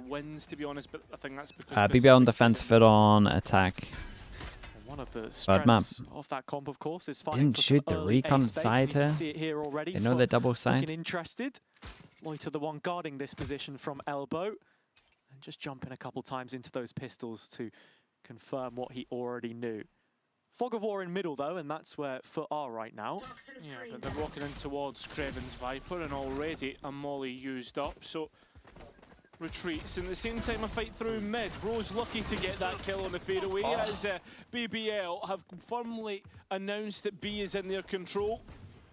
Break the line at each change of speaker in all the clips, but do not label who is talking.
wins, to be honest, but I think that's because
BBL on defense, FUT on attack.
One of the strengths of that comp, of course, is fighting
Didn't shoot the recon side here.
See it here already.
They know they're double side.
Looking interested. Loiter the one guarding this position from elbow, and just jumping a couple times into those pistols to confirm what he already knew. Fog of War in middle though, and that's where FUT are right now.
Yeah, but they're walking in towards Creven's Viper, and already a molly used up, so retreats. And at the same time, a fight through mid. Rose lucky to get that kill on the fadeaway as BBL have firmly announced that B is in their control,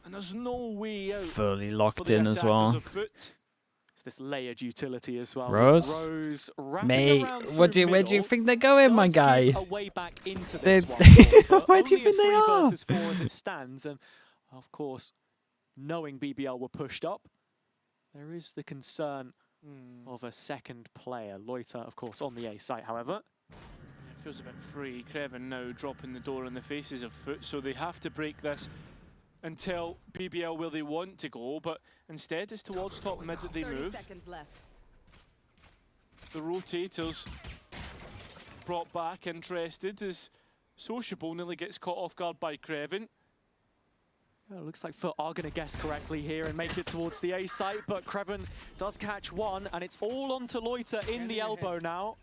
and there's no way out.
Fully locked in as well.
It's this layered utility as well.
Rose mate, where do you think they're going, my guy?
Where do you think
they are?
Versus 4 as it stands, and of course, knowing BBL were pushed up, there is the concern of a second player. Loiter, of course, on the A site, however.
It feels a bit free. Creven now dropping the door in the faces of FUT, so they have to break this and tell BBL where they want to go, but instead it's towards top mid that they move. The rotators brought back, interested, as Sociable nearly gets caught off guard by Creven.
It looks like FUT are going to guess correctly here and make it towards the A site, but Creven does catch one, and it's all onto Loiter in the elbow now.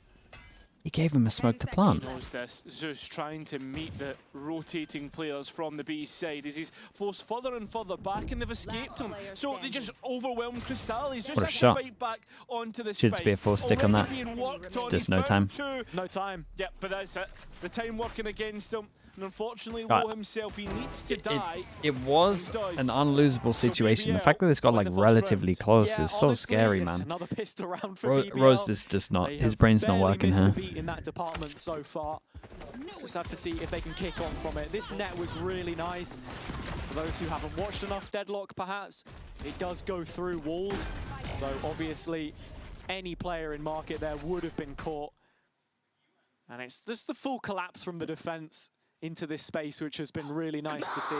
He gave him a smoke to plant.
He knows this. Zeus trying to meet the rotating players from the B side as he's forced further and further back, and they've escaped him. So they just overwhelm Crystal. He's just
what a shot.
Fight back onto the
Should just be a full stick on that. Just no time.
No time.
Yeah, but that's it. The time working against him. And unfortunately, Low himself, he needs to die.
It was an unlosable situation. The fact that this got like relatively close is so scary, man.
Another pistol round for BBL.
Rose is just not, his brain's not working here.
In that department so far. Just have to see if they can kick on from it. This net was really nice. For those who haven't watched enough Deadlock, perhaps, it does go through walls. So obviously, any player in market there would have been caught. And it's just the full collapse from the defense into this space, which has been really nice to see.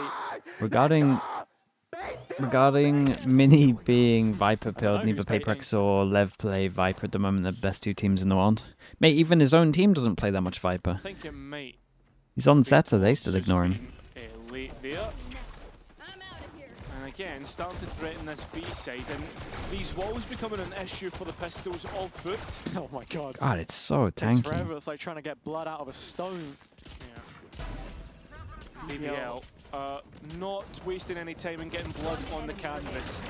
Regarding Mini being Viper pilled, neither Paperex or Lev play Viper at the moment. They're the best two teams in the world. Mate, even his own team doesn't play that much Viper.
I think it might.
He's on set, so they still ignore him.
Late there. And again, starting to threaten this B side, and these walls becoming an issue for the pistols of FUT.
Oh my god.
God, it's so tanky.
It's forever. It's like trying to get blood out of a stone.
BBL not wasting any time and getting blood on the canvas.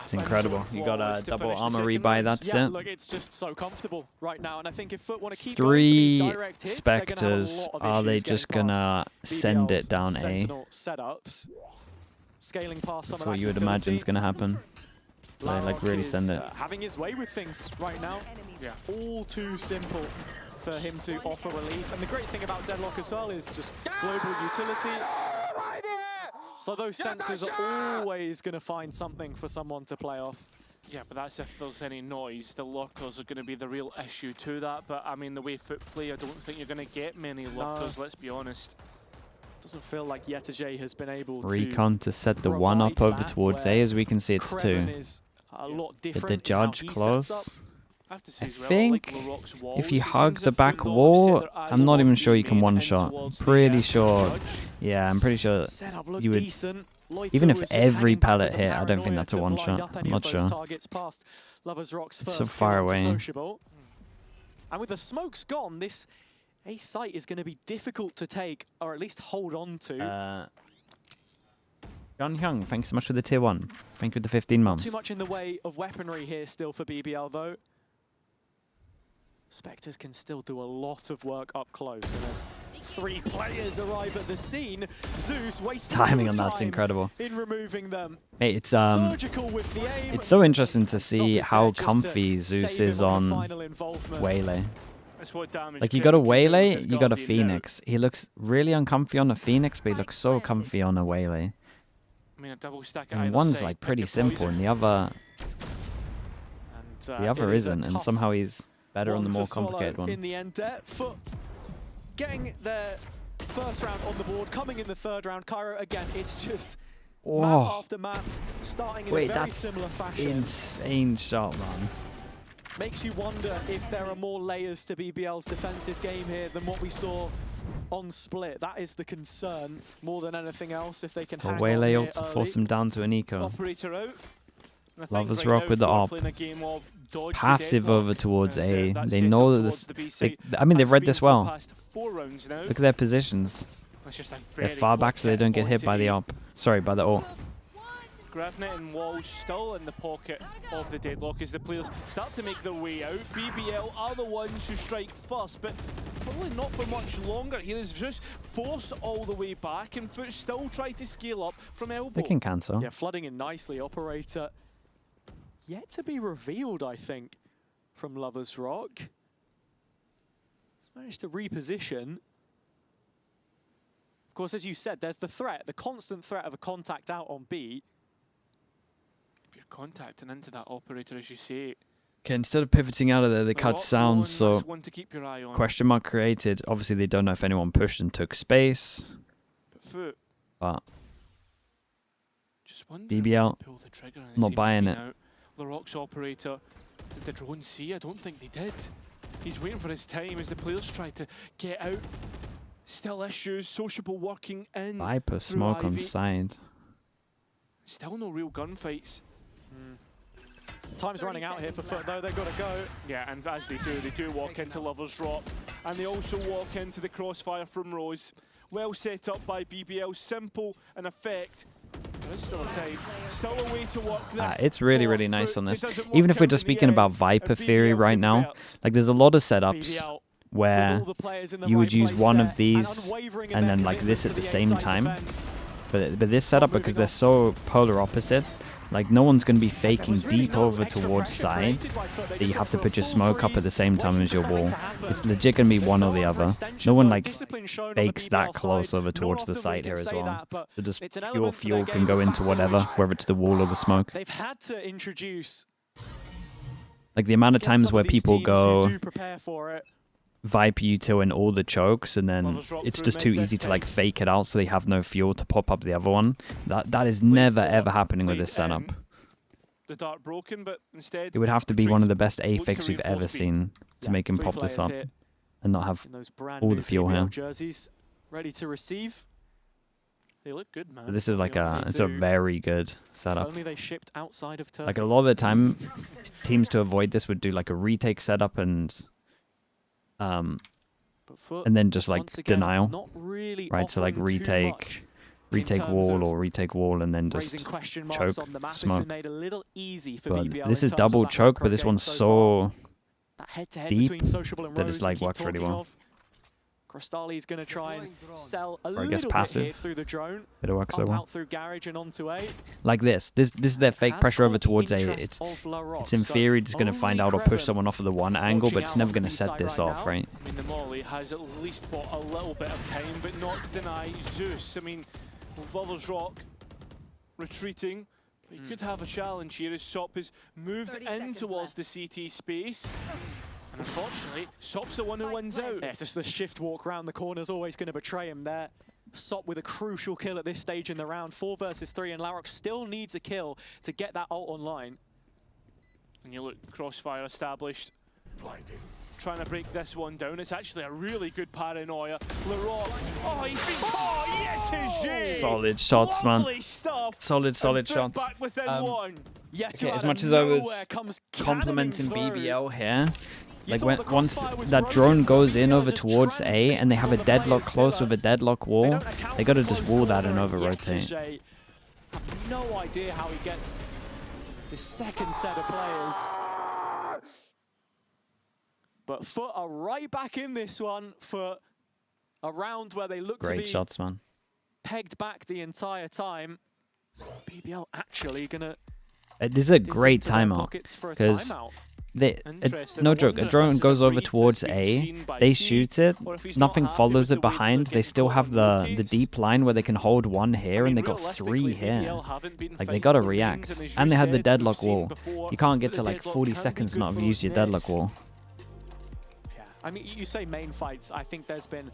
It's incredible. You got a double armor rebuy, that's it.
Look, it's just so comfortable right now, and I think if FUT want to keep
3
going for these direct hits,
Spectres, are they just gonna send it down A?
Setups, scaling past some
That's
of
what you would imagine is gonna happen. They like really send it.
Having his way with things right now. Yeah. All too simple for him to offer relief. And the great thing about Deadlock as well is just global utility. So those sensors are always going to find something for someone to play off.
Yeah, but that's if there's any noise. The lockers are going to be the real issue to that. But I mean, the way FUT play, I don't think you're going to get many lockers, let's be honest.
Doesn't feel like Yetajay has been able
Recon to set the one up over towards A. As we can see, it's 2.
A lot
Did
different
the judge close?
I
think if you hug the back wall, I'm not even sure you can one-shot. Pretty sure, yeah, I'm pretty sure you would, even if every pellet hit, I don't think that's a one-shot. I'm not sure. So far away.
And with the smokes gone, this A site is going to be difficult to take, or at least hold on to.
John Hyung, thanks so much for the tier 1. Thank you for the 15 months.
Too much in the way of weaponry here still for BBL though. Spectres can still do a lot of work up close, and as 3 players arrive at the scene, Zeus wastes
timing on that's incredible.
In removing them.
Hey, it's so interesting to see how comfy Zeus is on Waylay. Like, you got a Waylay, you got a Phoenix. He looks really uncomfy on a Phoenix, but he looks so comfy on a Waylay. And one's like pretty simple, and the other isn't, and somehow he's better on the more complicated one.
In the end there, FUT getting their first round on the board, coming in the 3rd round. Cairo again, it's just map after map, starting in a very similar fashion.
Insane shot, man.
makes you wonder if there are more layers to BBL's defensive game here than what we saw on Split. That is the concern more than anything else. If they can hang on
Waylay
here
ult to
early.
force him down to an eco.
Operator out.
Lovers Rock with the op. Passive over towards A. They know that this... I mean, they've read this well. Look at their positions. They're far back so they don't get hit by the op. Sorry, by the ult.
Gravnet and Walls still in the pocket of the deadlock as the players start to make their way out. BBL are the ones who strike first, but probably not for much longer. He is just forced all the way back, and FUT still try to scale up from elbow.
They can cancel.
Yeah, flooding in nicely. Operator yet to be revealed, I think, from Lovers Rock. He's managed to reposition. Of course, as you said, there's the threat, the constant threat of a contact out on B.
If you're contacting into that operator, as you say.
Okay, instead of pivoting out of there, they cut sound, so
one to keep your eye on.
question mark created. Obviously, they don't know if anyone pushed and took space.
But FUT.
But
just
BBL,
pull the trigger and
not buying it.
LaRock's operator, did the drone see? I don't think they did. He's waiting for his time as the players try to get out. Still issues, sociable working in.
Viper smoke on side.
Still no real gunfights.
Time's running out here for FUT, though. They've got to go.
Yeah, and as they do walk into Lovers Rock. And they also walk into the crossfire from Rose. Well set up by BBL, simple and effect. There is still a time, still a way to work this.
It's really, really nice on this. Even if we're just speaking about Viper theory right now, like there's a lot of setups where you would use one of these and then like this at the same time. But this setup, because they're so polar opposite, like no one's going to be faking deep over towards side, that you have to put your smoke up at the same time as your wall. It's legit going to be one or the other. No one like fakes that close over towards the side here as well. So just pure fuel can go into whatever, whether it's the wall or the smoke.
They've had to introduce
like the amount of times where people go Viper util in all the chokes, and then it's just too easy to like fake it out so they have no fuel to pop up the other one. That is never ever happening with this setup.
The dart broken, but instead
it would have to be one of the best A fakes we've ever seen to make him pop this up and not have all the fuel here.
Jerseys ready to receive.
They look good, man.
But this is like it's a very good setup.
Only they shipped outside of Turkey.
Like a lot of the time, teams to avoid this would do like a retake setup and then just like denial, right? So like retake wall or retake wall and then just choke, smoke. But this is double choke, but this one's so deep that it's like works really well.
Crostali is going to try and sell a
or I guess
little
passive.
bit here through the drone.
It works so well.
Out through garage and onto A.
Like this is their fake pressure over towards A. It's in theory just going to find out or push someone off of the one angle, but it's never going to set this off, right?
I mean, the Molly has at least bought a little bit of time, but not to deny Zeus. I mean, Lovers Rock retreating. But he could have a challenge here as Sop has moved in towards the CT space. And unfortunately, Sop's the one who wins out.
Yeah, it's just the shift walk round the corner is always going to betray him there. Sop with a crucial kill at this stage in the round. 4 versus 3, and Larrock still needs a kill to get that ult online.
And you look, crossfire established. Blinding. Trying to break this one down. It's actually a really good paranoia. LaRock. Oh, he's been caught.
Solid shots, man.
Stuff.
Solid shots.
Back within one.
Okay, as much as I was complimenting BBL here, like once that drone goes in over towards A and they have a deadlock close with a deadlock wall, they gotta just wall that and over rotate.
I have no idea how he gets the second set of players. But FUT are right back in this one for a round where they look to be
great shots, man.
Pegged back the entire time. BBL actually gonna.
This is a great timeout because no joke, a drone goes over towards A, they shoot it, nothing follows it behind, they still have the deep line where they can hold one here and they got 3 here. Like they gotta react. And they had the deadlock wall. You can't get to like 40 seconds and not have used your deadlock wall.
Yeah, I mean, you say main fights, I think there's been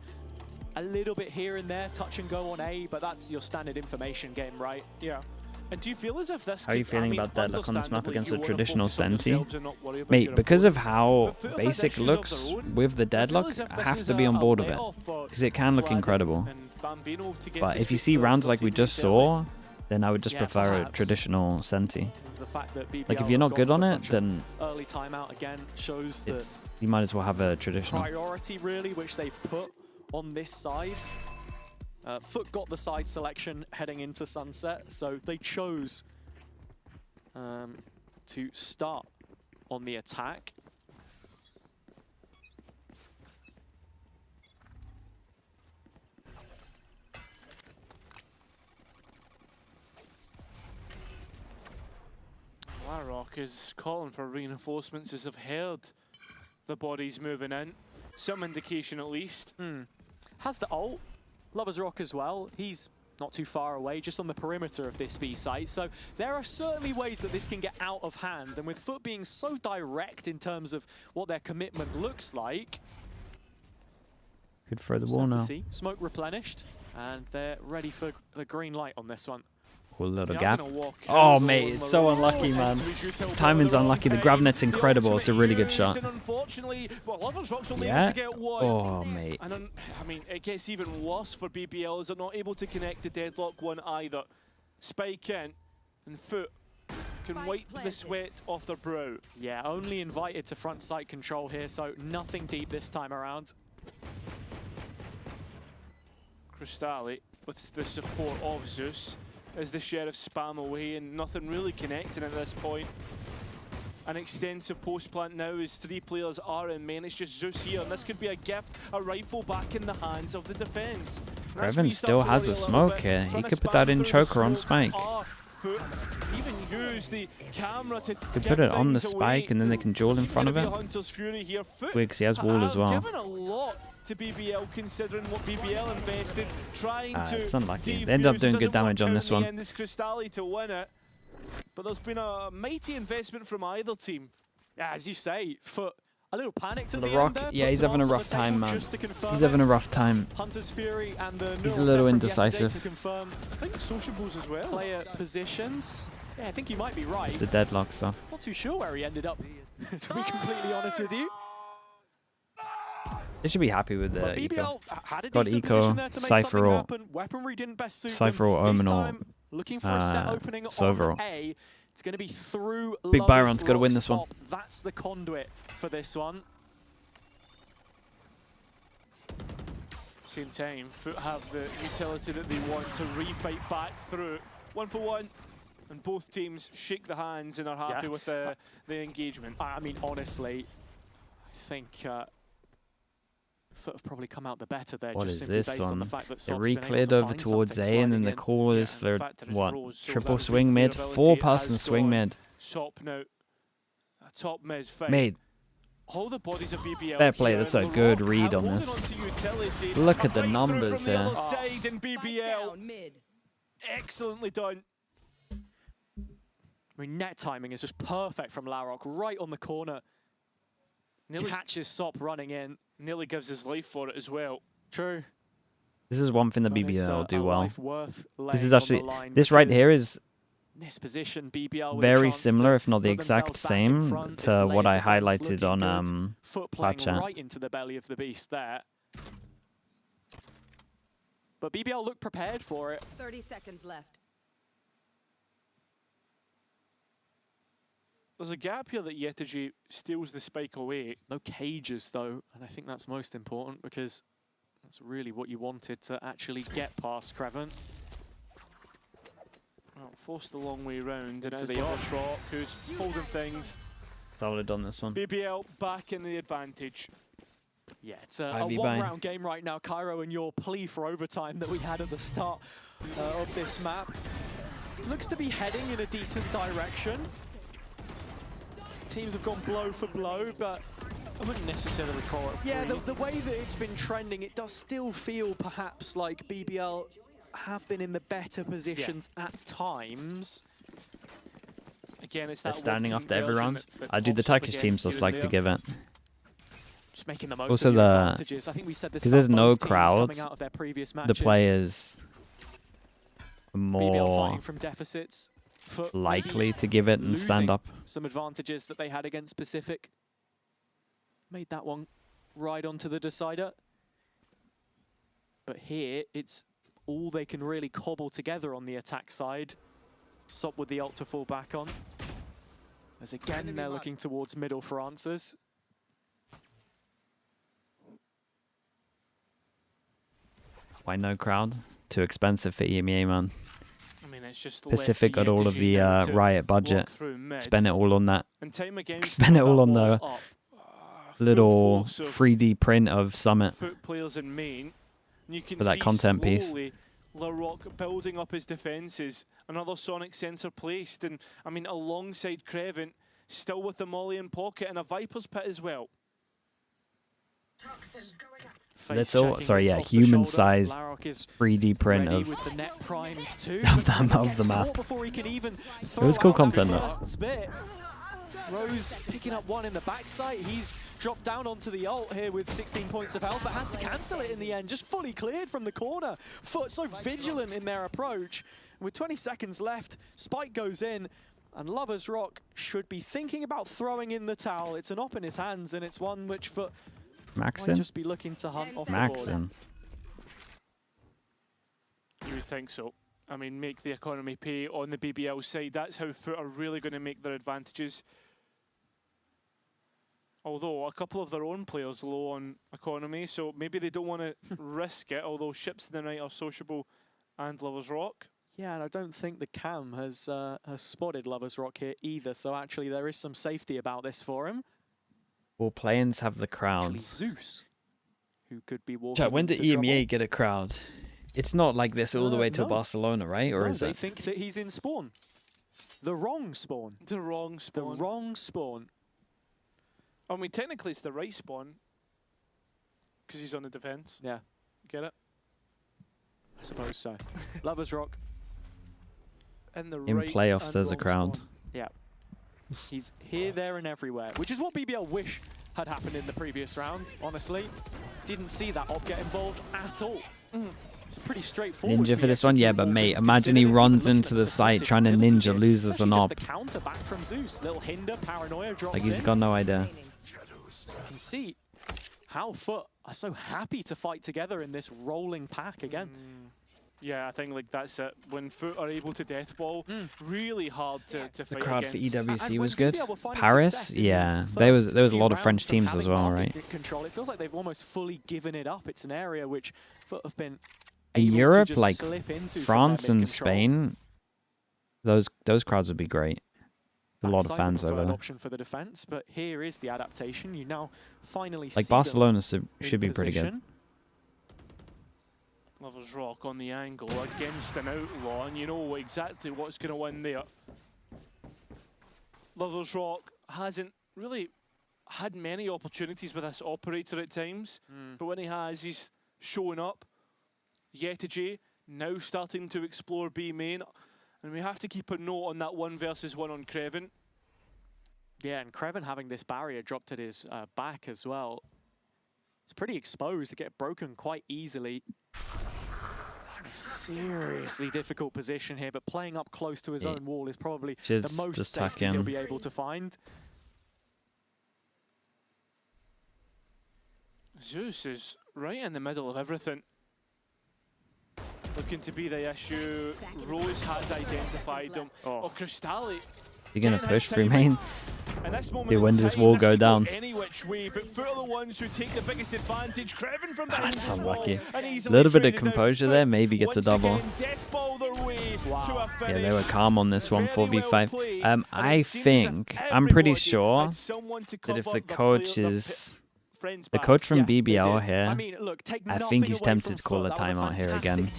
a little bit here and there, touch and go on A, but that's your standard information game, right?
Yeah. And do you feel as if this
How are you
could,
feeling
I mean,
about Deadlock on this map
understandably,
against
you
a
wanna
traditional
focus on
Senti?
yourselves and not worry about
Mate,
your
because of
opponents.
how
But FUT have had
basic
issues of
looks
their own.
with the
I feel
Deadlock,
as if
I
this
have
is
to be on
a
board of it.
let-off for
Because it can look
Vlad
incredible.
and Bambino to get
But
to
if you
speak
see
for
rounds
their
like we just
teammates early.
saw, then I would just
Yeah,
prefer a
perhaps.
traditional Senti.
The fact that BBL
Like, if you're
have
not good
gone
on
for
it,
such
then
early timeout again shows the
you might as well have a traditional.
priority really which they've put on this side. FUT got the side selection heading into Sunset, so they chose to start on the attack.
Larrock is calling for reinforcements as I've heard the bodies moving in. Some indication at least.
Has the ult. Lover's Rock as well. He's not too far away, just on the perimeter of this B site. So there are certainly ways that this can get out of hand. And with FUT being so direct in terms of what their commitment looks like,
Could throw the
just
wall
have to
now.
see. Smoke replenished, and they're ready for the green light on this one.
Cool little
Yeah,
gap.
I'm gonna walk
Oh,
out
mate,
on
it's
the
so
road
unlucky, man.
into his utility
His timing's
at the
unlucky. The
wrong
grab
time.
net's incredible. It's a really good shot.
And unfortunately, well, Lover's Rock's only able
Yeah.
to get one.
Oh, mate.
And I mean, it gets even worse for BBL as they're not able to connect the Deadlock one either. Spike in, and FUT can wipe the sweat off their brow.
Yeah, only invited to front site control here, so nothing deep this time around.
Crystali, with the support of Zeus, as the Sheriff spam away and nothing really connecting at this point. An extensive post plant now as 3 players are in main. It's just Zeus here, and this could be a gift, a rifle back in the hands of the defense.
Greven still has a smoke here. He could put that in choker on Spike.
Even use the camera to
Could put it on the Spike and then they can duel in front of it. Because he has wall as well.
Given a lot to BBL considering what BBL invested, trying to
it's unlucky. They ended up doing good damage on this one.
This Crystali to win it, but there's been a mighty investment from either team.
Yeah, as you say, FUT a little panicked at
The
the
Rock,
end there.
yeah,
puts
he's
some
having a
odds on
rough
the table
time, man.
just to confirm
He's having
it.
a rough time.
Hunter's Fury and the
He's a little
from
indecisive.
yesterday to confirm
I think Sociables as well.
player positions. Yeah, I think you might be right.
It's the Deadlock stuff.
Not too sure where he ended up, to be completely honest with you.
They should be happy with the
But
eco.
BBL had a
Got
decent
eco,
position there to make
Cypher
something
or-
happen. Weaponry didn't best suit
Cypher
them.
or
This
Omen or,
time, looking for a set opening
Silver.
on A. It's going to be through
Big
Lover's
Byron's gotta win
Rock's
this one.
top. That's the conduit for this one.
Same time, FUT have the utility that they want to refight back through. 1 for 1, and both teams shake the hands and are happy
Yeah.
with the engagement.
I mean, honestly, I think FUT have probably come out the better there.
What
just
is
simply
this
based on
one?
the fact that
They
Sob's been able
re-cleared
to
over
find
towards
something
A, and then
sliding
the
in.
call is
Yeah,
for,
in fact, it is
what,
Rose, so
triple
that
swing
would be
mid?
clear
4-person
ability
swing
as
mid.
Sop now, a top mid fight.
Mate,
All the bodies of BBL
fair play,
here,
that's a
and
good
LaRock
read on
holding
this.
onto utility.
Look
A
at the
fight through
numbers
from the
here.
other side, and BBL, excellently done.
I mean, net timing is just perfect from Larrock, right on the corner.
Nearly
Catches Sop running in.
nearly gives his life for it as well.
True.
this is one thing that
But it's
BBL
a
do well.
life worth
This is
laying on
actually,
the line
this right
because
here is
in this position, BBL with a
very
chance
similar,
to
if not the
put
exact
themselves back in
same,
front. This
to
late
what I
defense
highlighted
looking
on
good. FUT playing
chat.
right into the belly of the beast there. But BBL looked prepared for it.
30 seconds left.
There's a gap here that Yetaji steals the spike away.
No cages though, and I think that's most important because that's really what you wanted to actually get past Creven.
Well, forced the long way round, and
Into
it's
the
Lover's Rock who's holding things.
Solid on this one.
BBL back in the advantage.
Yeah, it's a
5v
one-round game right now, Cairo, and your plea for overtime that we had at the start of this map looks to be heading in a decent direction. Teams have gone blow for blow, but
I wouldn't necessarily call it.
yeah,
free.
the way that it's been trending, it does still feel perhaps like BBL have been in the better positions at times.
Again, it's
They're
that
standing
working
off to every
version
round.
that
I do the
pops up
Turkish
again
teams
here
just
and
like to
there.
give it.
Just making the most
Also
of the
the-
advantages. I think we said this
because
about
there's no
both teams
crowd,
coming out of their previous
The
matches.
players are
BBL
more
fighting from deficits.
likely to give it and stand up.
Some advantages that they had against Pacific. Made that one right onto the decider. But here, it's all they can really cobble together on the attack side. Sop with the ult to fall back on. As again, they're looking towards middle for answers.
Why no crowd? Too expensive for EMEA, man.
I mean, it's just
Pacific got all of the Riot budget. Spend it all on that. Spend it all on the little 3D print of Summit
FUT players in main. You can
for that content piece.
LaRock building up his defenses. Another sonic sensor placed, and I mean, alongside Creven, still with the molly in pocket and a Viper's pit as well.
Little, sorry, yeah, human-sized 3D print of
with the net primed too,
of the map. It was cool content though.
Rose picking up one in the backside. He's dropped down onto the ult here with 16 points of health, but has to cancel it in the end. Just fully cleared from the corner. FUT so vigilant in their approach. With 20 seconds left, Spike goes in, and Lovers Rock should be thinking about throwing in the towel. It's an op in his hands, and it's one which FUT might just be looking to hunt off the board.
You would think so. I mean, make the economy pay on the BBL side. That's how FUT are really going to make their advantages. Although a couple of their own players low on economy, so maybe they don't want to risk it, although Ships in the Night are sociable and Lovers Rock.
Yeah, and I don't think the cam has spotted Lovers Rock here either, so actually there is some safety about this for him.
Will play-ins have the crowds?
Zeus, who could be walking
Chat, when did
into
EMEA
trouble.
get a crowd? It's not like this all the way to Barcelona, right? Or is
they
it?
think that he's in spawn. The wrong spawn.
The wrong spawn.
The wrong spawn.
I mean, technically it's the right spawn, because he's on the defense.
Yeah.
Get it?
I suppose so. Lovers Rock.
In
playoffs, there's a crowd.
Spawn. Yeah. He's here, there, and everywhere, which is what BBL wish had happened in the previous round, honestly. Didn't see that op get involved at all. It's a pretty straightforward
Ninja for this one? Yeah, but mate, imagine he runs into the site trying to ninja, loses an op.
The counter back from Zeus. Little hinder, paranoia drops
Like he's
in.
got no idea.
You can see how FUT are so happy to fight together in this rolling pack again.
Yeah, I think like that's it. When FUT are able to deathball, really hard to fight
The crowd for
against.
EWC was good. Paris, yeah, there was a lot of French teams as well, right?
Control. It feels like they've almost fully given it up. It's an area which FUT have been
in
able
Europe,
to just
like
slip into
France and
mid-control.
Spain, those crowds would be great. A lot of fans over there.
Option for the defense, but here is the adaptation. You now finally
like
see
Barcelona should be pretty good.
position.
Lovers Rock on the angle against an outlaw, and you know exactly what's going to win there. Lovers Rock hasn't really had many opportunities with this operator at times, but when he has, he's showing up. Yetaji now starting to explore B main, and we have to keep a note on that 1 versus 1 on Creven.
Yeah, and Creven having this barrier dropped at his back as well. It's pretty exposed to get broken quite easily. A seriously difficult position here, but playing up close to his own wall is probably the most safety he'll be able to find.
Zeus is right in the middle of everything. Looking to be the issue. Rose has identified him. Oh, Crystalli.
You're going to push through main?
When
does this wall go down?
Any which way, but FUT are the ones who take the biggest advantage. Creven from
that's unlucky. A little bit of composure there, maybe gets a double. Yeah, they were calm on this one, 4v5. I think, I'm pretty sure that if the coach is... The coach from BBL here, I think he's tempted to call a timeout here again.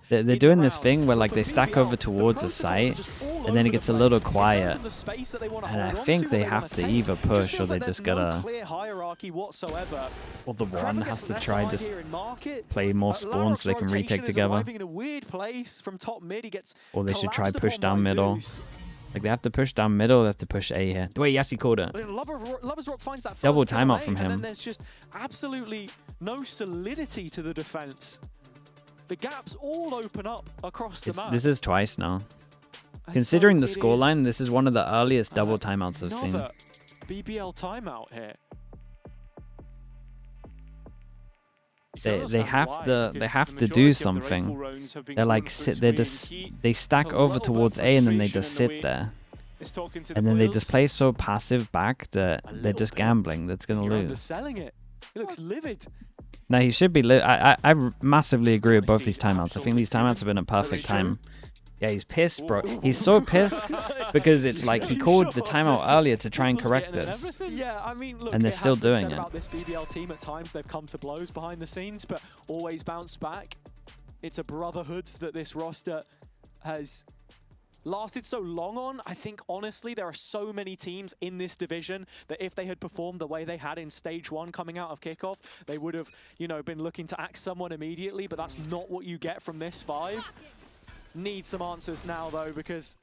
They're doing this thing where like they stack over towards the site, and then it gets a little quiet. And I think they have to either push or they just gotta... Or the one has to try just play more spawns so they can retake together. Or they should try push down middle. Like, they have to push down middle, they have to push A here. Wait, he actually called it.
Lovers Rock finds that
double timeout from him.
And then there's just absolutely no solidity to the defense. The gaps all open up across the map.
This is twice now. Considering the scoreline, this is one of the earliest double timeouts I've seen.
BBL timeout here.
They have to do something. They're like they stack over towards A and then they just sit there. And then they just play so passive back that they're just gambling. That's gonna lose.
Underselling it. He looks livid.
No, he should be. I massively agree with both these timeouts. I think these timeouts have been a perfect time. Yeah, he's pissed, bro. He's so pissed because it's like he called the timeout earlier to try and correct this.
Yeah, I mean, look,
and they're still doing it.
About this BBL team, at times they've come to blows behind the scenes, but always bounce back. It's a brotherhood that this roster has lasted so long on. I think, honestly, there are so many teams in this division that if they had performed the way they had in stage 1 coming out of kickoff, they would have, you know, been looking to axe someone immediately, but that's not what you get from this 5. Need some answers now, though, because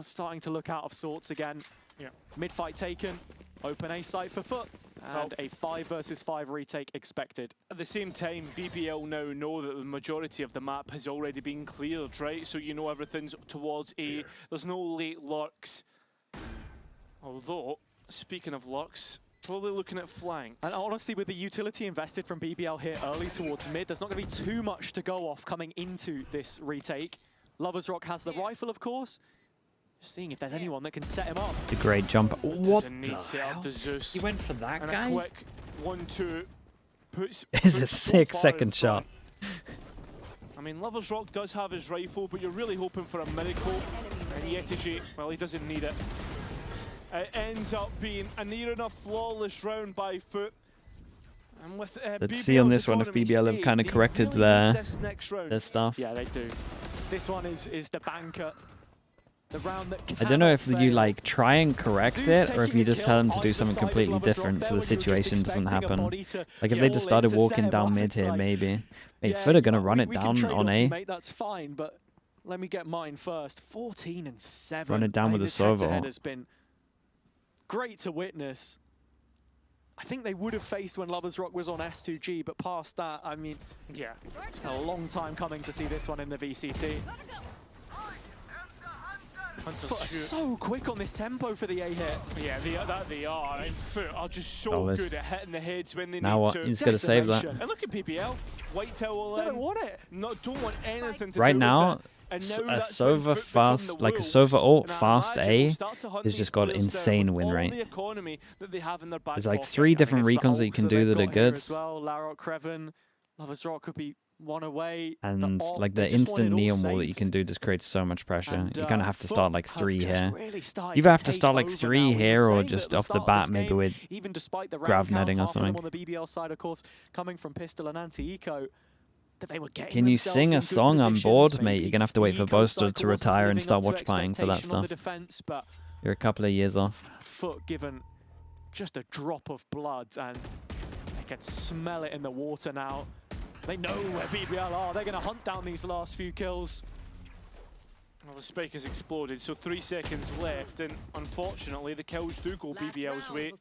starting to look out of sorts again.
Yeah.
Mid-fight taken, open A site for FUT, and a 5 versus 5 retake expected.
At the same time, BBL now know that the majority of the map has already been cleared, right? So you know everything's towards A. There's no late lurks. Although, speaking of lurks, probably looking at flanks.
And honestly, with the utility invested from BBL here early towards mid, there's not going to be too much to go off coming into this retake. Lovers Rock has the rifle, of course. Just seeing if there's anyone that can set him up.
The great jump. What the
hell?
He went for that guy?
A quick 1-2 puts
it's a 6-second shot.
I mean, Lovers Rock does have his rifle, but you're really hoping for a miracle. And Yetiji, well, he doesn't need it. It ends up being a near enough flawless round by FUT. And with,
let's see on this one if BBL have kind of corrected their stuff.
Yeah, they do. This one is the banker. The round that
I don't know if you like try and correct it or if you just tell them to do something completely different so the situation doesn't happen. Like if they just started walking down mid here, maybe. Hey, FUT are gonna run it down on A.
That's fine, but let me get mine first. 14 and 7.
Run it down with a Sova.
Has been great to witness. I think they would have faced when Lovers Rock was on S2G, but past that, I mean, yeah, it's been a long time coming to see this one in the VCT. FUT are so quick on this tempo for the A hit.
Yeah, they are. And FUT are just so good at hitting the heads when they need to.
Now what? He's got to save that.
And look at PPL. White towel in.
They don't want it.
Don't want anything to
right
do
now,
with it.
a Sova fast, like a Sova ult fast A has just got insane win rate. There's like 3 different recons that you can do that are good.
As well, Larok, Creven, Lovers Rock could be one away.
And like the instant neon wall that you can do just creates so much pressure. You kind of have to start like 3 here. You either have to start like 3 here or just off the bat maybe with grav netting or something.
On the BBL side, of course, coming from Pistol and Anti-Eco.
Can you sing a song? I'm bored, mate. You're going to have to wait for Boaster to retire and start watch playing for that stuff. You're a couple of years off.
FUT given just a drop of blood and they can smell it in the water now. They know where BBL are. They're going to hunt down these last few kills.
Well, the spike has exploded, so 3 seconds left, and unfortunately the kills do go BBL's way.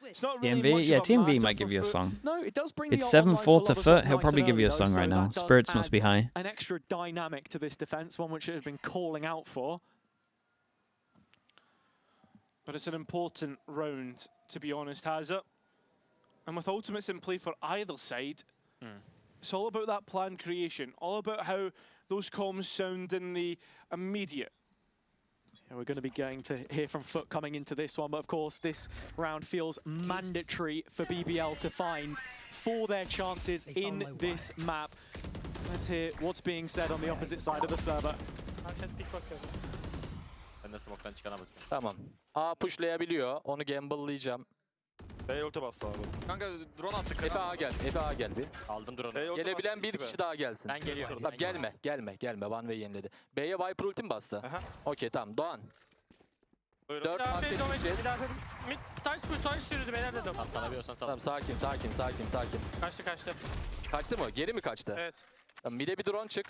It's not really
TMV?
much
Yeah,
of a
TMV
matter
might give you a song.
No, it does bring
it's
the
7-4 to FUT. He'll
nice
probably
and
give you a
early,
song
though,
right
so
now.
that does
Spirits must be
add
high.
An extra dynamic to this defense, one which it has been calling out for.
But it's an important round, to be honest, has it? And with ultimates in play for either side, it's all about that plan creation, all about how those comms sound in the immediate.
Yeah, we're going to be getting to hear from FUT coming into this one, but of course this round feels mandatory for BBL to find for their chances in this map. Let's hear what's being said on the opposite side of the server.
Tamam. A pushlayabiliyor. Onu gamble'layacağım.
B ulti bastı abi. Kanka drone attık.
Efe A gel. Efe A gel bir.
Aldım drone'u.
Gelebilen bir kişi daha gelsin.
Ben geliyorum.
Tamam, gelme. One way yeniledi. B'ye Viper ulti mi bastı? Okey tamam. Doğan.
Buyurun.
4 hareket edeceğiz.
Taş yürüdü beyler dedim.
Sana bir olsan sana.
Tamam sakin.
Kaçtı.
Kaçtı mı? Geri mi kaçtı?
Evet.
Tamam, mid'e bir drone çık.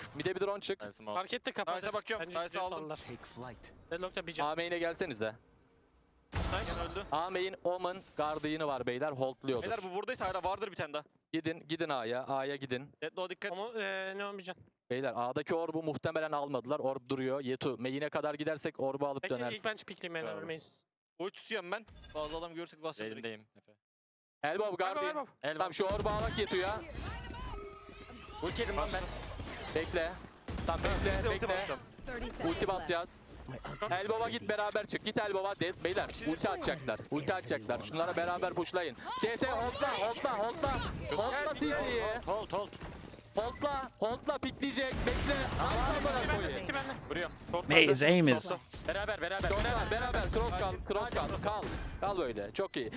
Market de kapadı.
Nice'a bakıyorum. Nice'a aldım.
Deadlock'ta bir can.
A main'e gelsenize.
Nice öldü.
A main Omen Guardian'ı var beyler. Holdluyordur.
Beyler bu buradaysa hala vardır bir tane daha.
Gidin A'ya. A'ya gidin.
Deadlock'a dikkat.
Ama ne olmayacak?
Beyler A'daki orbu muhtemelen almadılar. Orb duruyor. Yetu main'e kadar gidersek orbu alıp
Peki ilk
dönersin.
ben pikleyeyim beyler ölmeyiz.
Oy tutuyorum ben. Bazı adam görürsek basacağım direkt.
Elimdeyim Efe.
Elbow Guardian. Tamam şu orbu alak Yetu'ya.
Ulti yedim lan ben.
Bekle. Tamam bekle. Ulti basacağız. Elbow'a git beraber çık. Git Elbow'a. Beyler ulti atacaklar. Ulti atacaklar. Şunlara beraber pushlayın. CT holdla. Holdla CT'yi.
Hold.
Holdla pikleyecek. Bekle. Alsana koyayım.
Vuruyor.
Mate, his aim is...
Beraber.
Beraber cross kal böyle. Çok iyi.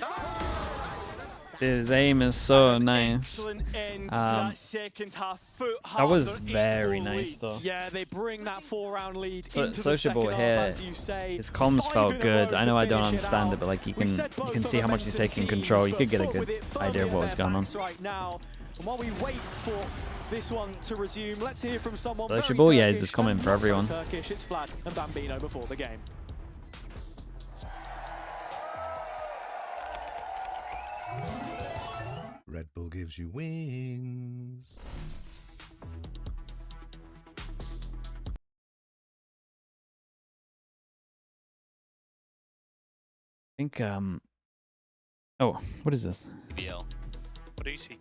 His aim is so nice.
Excellent end to that second half. FUT
That was
have their
very
8-goal
nice
lead.
though.
Yeah, they bring that 4-round lead
So-
into the
sociable
second
here.
half, as you say.
His comms
5
felt
in a
good.
row
I
to
know I don't
finish it
understand
out.
it, but like you
We
can
said both
you can see how much he's
momentum
taking
teams,
control. You
but
could get a
FUT
good
with it
idea of
firmly
what
at
was
their
going on.
backs right now. And while we wait for this one to resume, let's hear from someone
So
very
Shibuya is
Turkish
just coming
and
for
not so
everyone.
Turkish. It's Vlad and Bambino before the game.
Red Bull gives you wings.
I think oh, what is this?
BBL.
What do you see?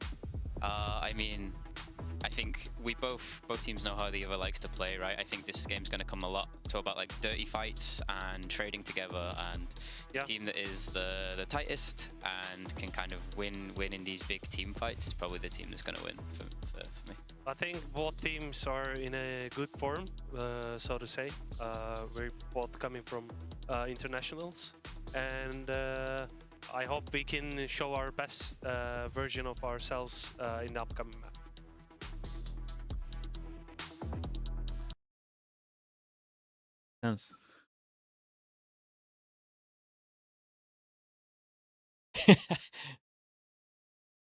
I mean, I think both teams know how the other likes to play, right? I think this game's going to come a lot to about like dirty fights and trading together, and the team that is the tightest and can kind of win in these big team fights is probably the team that's going to win for me.
I think both teams are in a good form, so to say. We're both coming from internationals, and I hope we can show our best version of ourselves in the upcoming map.
Yes.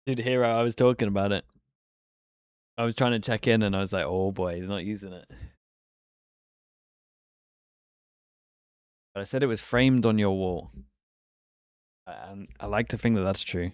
Dude, Hero, I was talking about it. I was trying to check in and I was like, oh boy, he's not using it. But I said it was framed on your wall. And I like to think that that's true.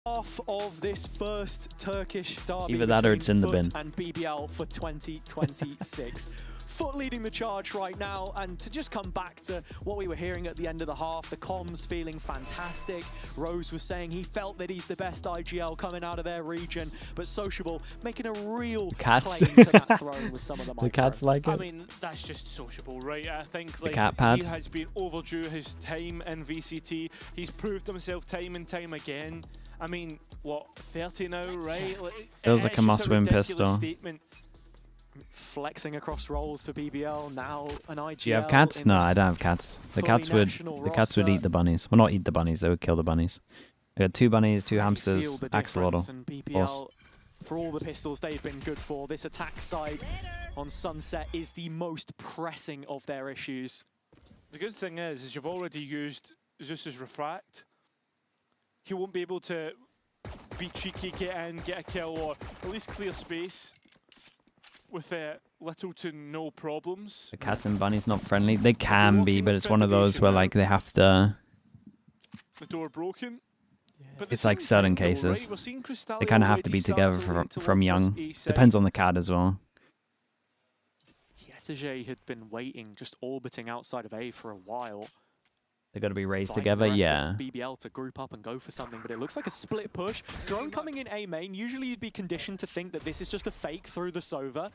Half of this first Turkish derby
Either that or
between
it's in the
FUT
bin.
and BBL for 2026. FUT leading the charge right now, and to just come back to what we were hearing at the end of the half, the comms feeling fantastic. Rose was saying he felt that he's the best IGL coming out of their region, but Sociable making a real
Cats.
claim to that throne with some of the
The
micro.
cats like
I
it.
mean, that's just sociable, right? I think like
cat pad.
he has been overdue his time in VCT. He's proved himself time and time again. I mean, what, 30 now, right? Like,
Feels like
it's
a
just
must-win
ridiculous
pistol.
statement.
Flexing across roles for BBL, now an IGL.
Do you have cats?
in
No,
this
I don't have cats. The
fully
cats would
national
eat
roster.
the bunnies. Well, not eat the bunnies, they would kill the bunnies. I got 2 bunnies, 2
Really
hamsters,
feel the
axolotl.
difference, and BBL, for all the pistols they've been good for, this attack side on Sunset is the most pressing of their issues.
The good thing is you've already used Zeus's Refract. He won't be able to be cheeky, get in, get a kill, or at least clear space with little to no problems.
The cats and bunnies not friendly. They can be, but it's one of those where like they have to.
The door broken. But
It's like certain cases. They kind of have to be together from young. Depends on the cat as well.
Yetajay had been waiting, just orbiting outside of A for a while.
They got to be raised
Inviting
together.
the rest
Yeah.
of BBL to group up and go for something, but it looks like a split push. Drone coming in A main. Usually you'd be conditioned to think that this is just a fake through the Sova.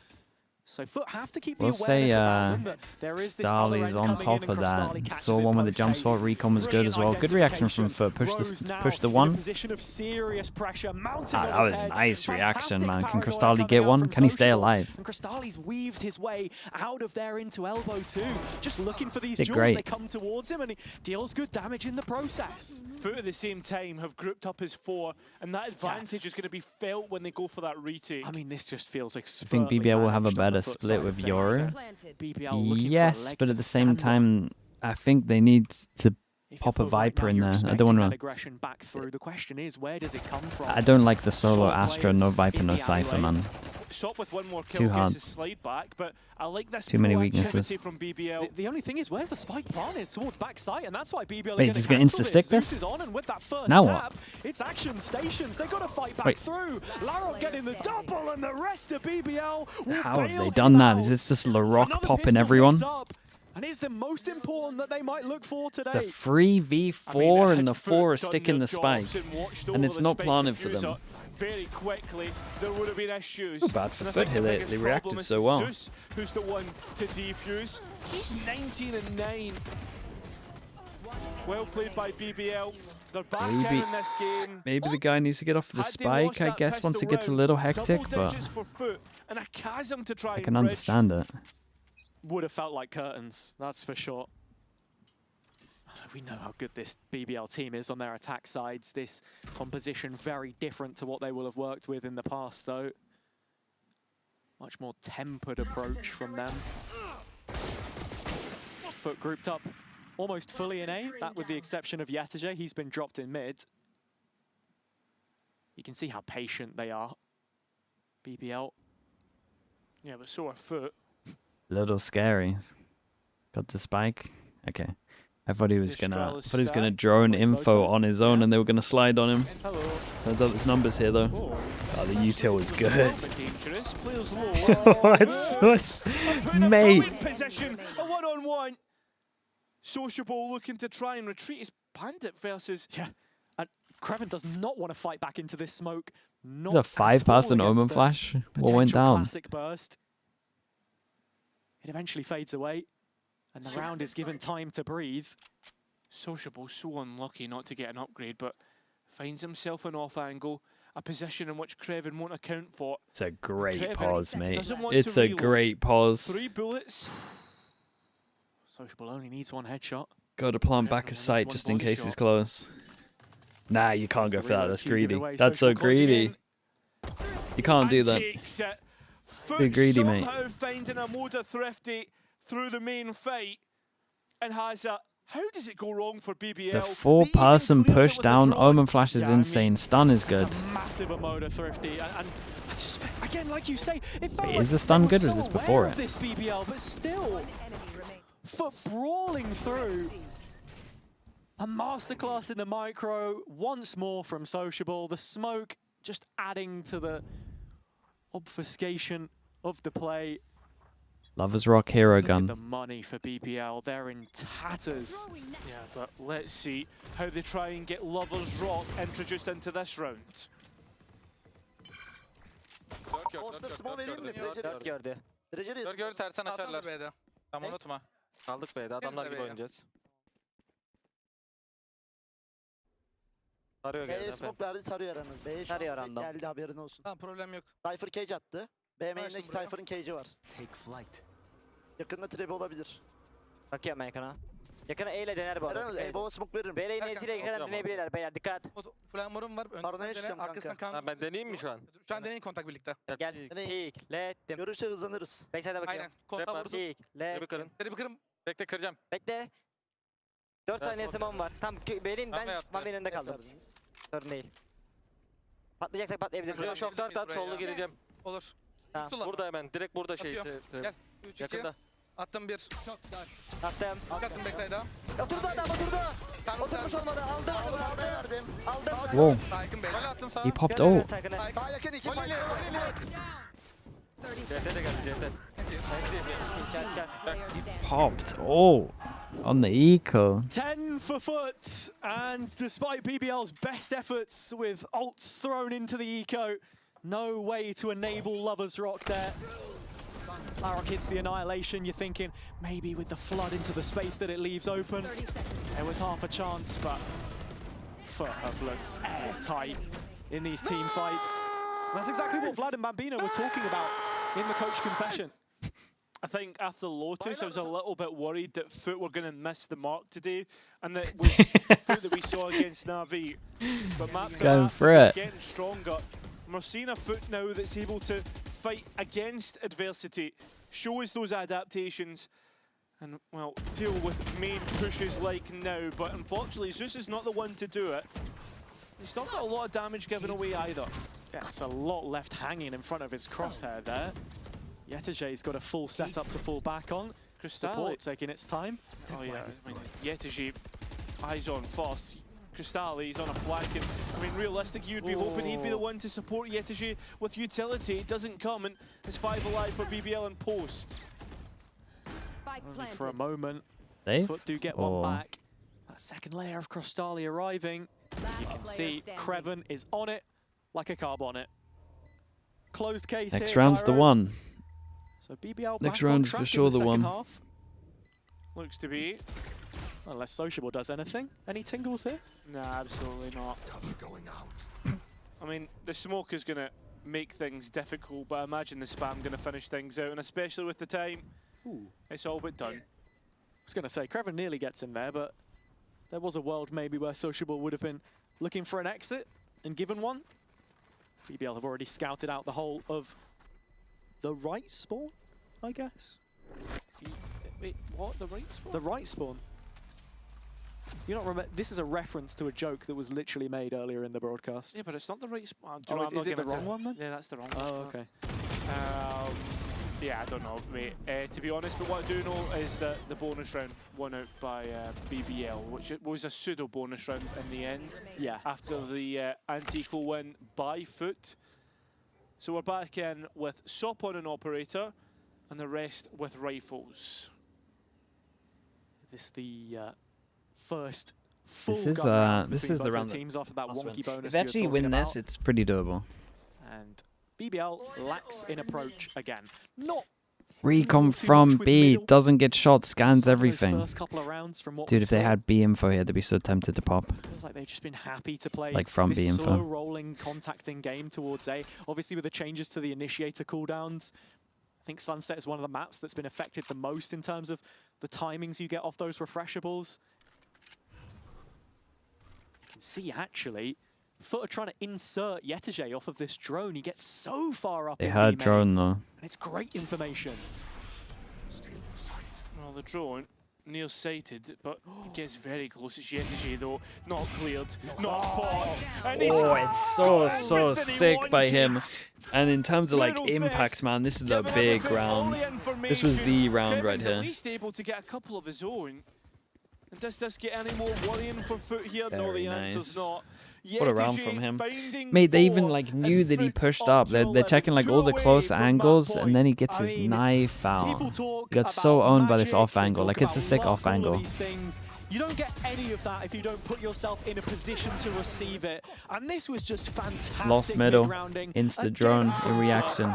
So FUT have to keep the
We'll
awareness
say
around them, but there is this other
Starly's
end
on
coming
top
in,
of
and
that.
Crystalli catches
Saw
it
one with the
post
jump
haste.
spot. Recon was good as well. Good reaction from FUT.
Rose now
Push the
in a
one.
position of serious pressure, mounting
That
on
was
his head.
nice reaction, man. Can
Fantastic
Crystalli
paranoia
get
coming
one?
out
Can he
from
stay
Sociable.
alive?
And Crystalli's weaved his way out of there into elbow two, just looking for these
Did
duels.
great.
They come towards him and he deals good damage in the process.
FUT at the same time have grouped up as 4, and that advantage is going to be felt when they go for that retake.
I mean, this just feels
I
expertly
think BBL will have a
managed on the
better
FUT
split
side
with
of
Yoru.
things. BBL looking for a
Yes,
leg
but
to
at the same
stand on.
time, I think they need to pop a Viper in there. I don't want to.
Aggression back through. The question is, where does it come from?
I don't like the solo Astra, no Viper, no Cypher, man.
Shot with one more kill,
Too hard.
Gets his slide back, but I like this
Too many weaknesses.
from BBL.
The only thing is, where's the spike planted towards backside, and that's why BBL.
Wait, he's gonna insta-stick this?
Zeus is on, and with that first
Now
tap,
what?
it's action stations. They got to fight back
Wait.
through. Larok getting the double, and the rest of BBL will
How have
bail
they
him
done that?
out.
Is this just LaRock
Another
popping
pistol
everyone?
picked up, and is the most important that they might look for today.
It's a 3v4 and the 4 are sticking the spike. And it's not planted for them.
Very quickly, there would have been issues.
Not bad for
And I
FUT
think
here,
the
they
biggest
reacted
problem is
so well.
Zeus, who's the one to defuse. He's 19-9. Well played by BBL. They're back in this game.
Maybe the guy needs to get off the
Had they lost
spike, I
that
guess, once it
pistol
gets a
round,
little hectic,
double
but
digits for FUT, and a chasm to try
I
and
can
bridge.
understand it.
Would have felt like curtains, that's for sure. We know how good this BBL team is on their attack sides. This composition very different to what they will have worked with in the past, though. Much more tempered approach from them. FUT grouped up almost fully in A, that with the exception of Yatije. He's been dropped in mid. You can see how patient they are. BBL.
Yeah, but so are FUT.
Little scary. Got the spike. Okay. I thought he was gonna drone info on his own and they were gonna slide on him.
Hello.
Turns out there's numbers here though. Oh, the util is good.
Dangerous. Players low.
Oh, it's mate.
Position, a one-on-one. Sociable looking to try and retreat his Bandit versus.
Yeah, and Kreven does not want to fight back into this smoke. Not
There's a 5-pass and
at all
Omen
against the
flash. What went
potential
down?
Classic burst. It eventually fades away, and the round is given time to breathe.
Sociable, so unlucky not to get an upgrade, but finds himself an off angle, a position in which Kreven won't account for.
It's a great
Kreven
pause, mate.
doesn't want
It's
to
a
reload.
great pause.
3 bullets.
Sociable only needs one headshot.
Got to plant back a
needs
sight
one
just in
body
case
shot.
he's close. Nah, you can't go
the
for that.
reload
That's
cue given
greedy.
away.
That's so
Social closing
greedy.
in.
You can't do that.
Takes it. FUT
Be greedy, mate.
somehow finding a mode of thrifty through the main fight and has a. How does it go wrong for BBL?
The 4-person push down Omen flash is
Yeah, I mean,
insane. Stun is good.
It's a massive amount of thrifty, and I just again, like you say, it felt
Wait,
like
is the stun
they were
good or is
so
this before
aware
it?
of this BBL, but still, FUT brawling through. A masterclass in the micro once more from Sociable. The smoke just adding to the obfuscation of the play.
Lovers Rock hero
Look at
gun.
the money for BBL. They're in tatters.
Yeah, but let's see how they try and get Lovers Rock introduced into this round.
Dört gördü.
Gör tersen açarlar. Tamam unutma. Kaldık B'de adamlar gibi oynayacağız. Sarıyor geldi.
Smoke verdi sarıyor aranız. B'ye şu
Sarıyor
an
random.
geldi haberin olsun.
Tamam problem yok.
Cypher cage attı. B main'deki Cypher'ın cage'i var. Yakında trap olabilir.
Bakıyorum ekrana. Yakına E ile dener bu arada.
Elbow'a smoke veririm.
Beyler inesiyle yakından deneyebilirler beyler dikkat.
Flamorum var.
Paranoya
Önden
çıkıyorum
arkasından
kanka.
kan. Ben deneyeyim mi şu an? Şu an deneyin kontak birlikte.
Gel.
Deneyin.
Piklettim.
Görürse hızlanırız.
Backside'e bakıyorum.
Aynen. Kontağı vurdum.
Piklettim.
kırın. Trap'i kırın. Bekle kıracağım.
Bekle. 4 saniye smoke var. Tam Bey'in ben Mavi'nin önünde kaldım.
Verdiniz.
Sorun değil. Patlayacaksak patlayabilir.
Şuraya şok dart at sollu gireceğim. Olur.
Tamam.
Burada hemen. Direkt burada şey.
Atıyorum.
Gel. 3 yakında. Attım bir.
Attım.
Attım backside'a.
Oturdu adam oturdu. Oturmuş olmadı. Aldım.
Verdim.
Aldım.
Whoa.
Saygın Bey. Gol attım sağa.
He popped
Gel,
ult.
sakın.
Daha yakın iki
Golili. CT de geldi CT.
Çak çak.
Popped ult on the eco.
10 for FUT, and despite BBL's best efforts with ults thrown into the eco, no way to enable Lovers Rock there. Larok hits the Annihilation. You're thinking maybe with the flood into the space that it leaves open, there was half a chance, but FUT have looked airtight in these team fights. That's exactly what Vlad and Bambino were talking about in the coach confession.
I think after Lotus, I was a little bit worried that FUT were going to miss the mark today, and that was FUT that we saw against Na'Vi. But after
going
that,
for
they're
it.
getting stronger. And we're seeing a FUT now that's able to fight against adversity, show us those adaptations, and, well, deal with main pushes like now, but unfortunately Zeus is not the one to do it. He's not got a lot of damage given away either.
Yeah, that's a lot left hanging in front of his crosshair there. Yetej's got a full setup to fall back on. Support taking its time.
Oh yeah, I mean, Yetej, eyes on first. Crystal, he's on a flank, and I mean, realistic, you'd be hoping he'd be the one to support Yetej with utility. It doesn't come, and it's 5 alive for BBL and post.
Only for a moment.
Safe?
Do get one back. That second layer of Crostali arriving. You can see Kreven is on it like a carb on it. Closed case
Next
here,
round's the
Pyro.
one.
So BBL
Next
back on
round's
track
for
in
sure the
second
one.
half.
Looks to be.
Unless Sociable does anything. Any tingles here?
Nah, absolutely not. I mean, the smoke is going to make things difficult, but I imagine the spam going to finish things out, and especially with the time, it's all but done.
I was going to say, Kreven nearly gets in there, but there was a world maybe where Sociable would have been looking for an exit and given one. BBL have already scouted out the whole of the right spawn, I guess.
Wait, what? The right spawn?
The right spawn. You don't remember? This is a reference to a joke that was literally made earlier in the broadcast.
Yeah, but it's not the right spawn.
Oh, is it the wrong one then?
Yeah, that's the wrong
Oh,
one.
okay.
Yeah, I don't know, mate. To be honest, but what I do know is that the bonus round won out by BBL, which was a pseudo bonus round in the end.
Yeah.
After the anti-equal win by FUT. So we're back in with Sop on an operator, and the rest with rifles.
This is the first full
This is the round
teams after that wonky bonus.
If they actually win this, it's pretty doable.
And BBL lacks in approach again. Not
Recon from B, doesn't get shot, scans everything.
First couple of rounds from what
Dude, if they had B info here, they'd be so tempted to pop.
Feels like they've just been happy to play
like from
this
B info.
slow rolling, contacting game towards A. Obviously, with the changes to the initiator cooldowns, I think Sunset is one of the maps that's been affected the most in terms of the timings you get off those refreshables. You can see actually, FUT are trying to insert Yetej off of this drone. He gets so far up.
They heard drone though.
And it's great information.
Well, the drone, near-sighted, but it gets very close. It's Yetej though, not cleared, not fought. And
it's so sick by him. And in terms of like impact, man, this is a big round. This was the round right here.
At least able to get a couple of his own. And does this get any more worrying for FUT here? No, the answer's not.
What a round from him. Mate, they even like knew that he pushed up. They're checking like all the close angles, and then he gets his knife out. He got so owned by this off angle. Like, it's a sick off angle.
You don't get any of that if you don't put yourself in a position to receive it. And this was just fantastic.
Lost middle, insta drone in reaction.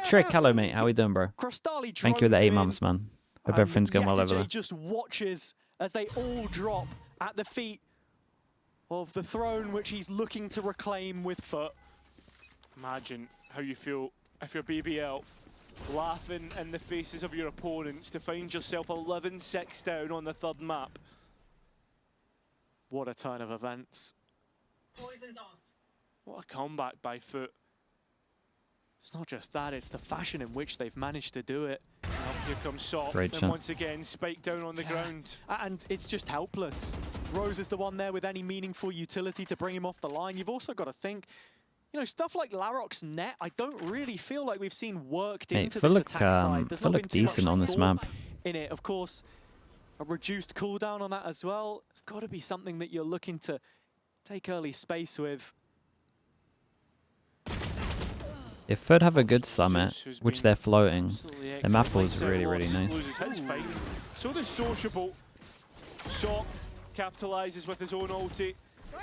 Trick, hello mate, how we doing, bro? Thank you for the 8 months, man. Hope everything's going well over there.
Just watches as they all drop at the feet of the throne which he's looking to reclaim with FUT.
Imagine how you feel if you're BBL, laughing in the faces of your opponents to find yourself 11-6 down on the 3rd map.
What a turn of events.
Poison's off.
What a comeback by FUT.
It's not just that, it's the fashion in which they've managed to do it.
Well, here comes Sop,
Great
and
shot.
once again spiked down on the ground.
And it's just helpless. Rose is the one there with any meaningful utility to bring him off the line. You've also got to think, you know, stuff like Larok's net, I don't really feel like we've seen worked into this attack side. There's not been too much
decent on this
thought
map.
in it. Of course, a reduced cooldown on that as well. It's got to be something that you're looking to take early space with.
If FUT have a good summit, which they're floating, the map was really, really nice.
So does Sociable. Sop capitalizes with his own ulti,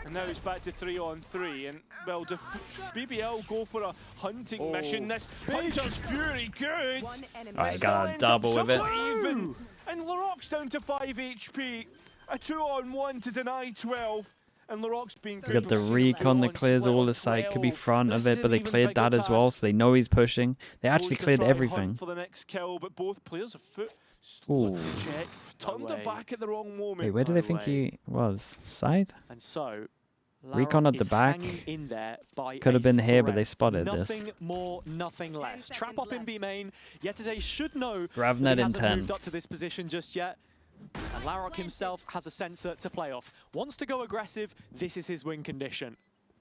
and now he's back to 3-on-3. And well, BBL go for a hunting mission. This Hunter's Fury, good.
Alright, got a double with it.
Even. And Larok's down to 5 HP. A 2-on-1 to deny 12. And Larok's been good.
You got the recon that clears all the site, could be front of it, but they cleared that as well, so they know he's pushing. They actually cleared everything.
For the next kill, but both players are FUT.
Ooh.
Check. Turned it back at the wrong moment.
Wait, where do they think he was? Side?
And so,
Recon at the back.
In there by
Could have been here, but they
threat.
spotted
Nothing
this.
more, nothing less. Trap up in B main. Yetide should know
Gravnet
that he
in
hasn't
10.
moved up to this position just yet. And Larok himself has a sensor to play off. Wants to go aggressive. This is his win condition.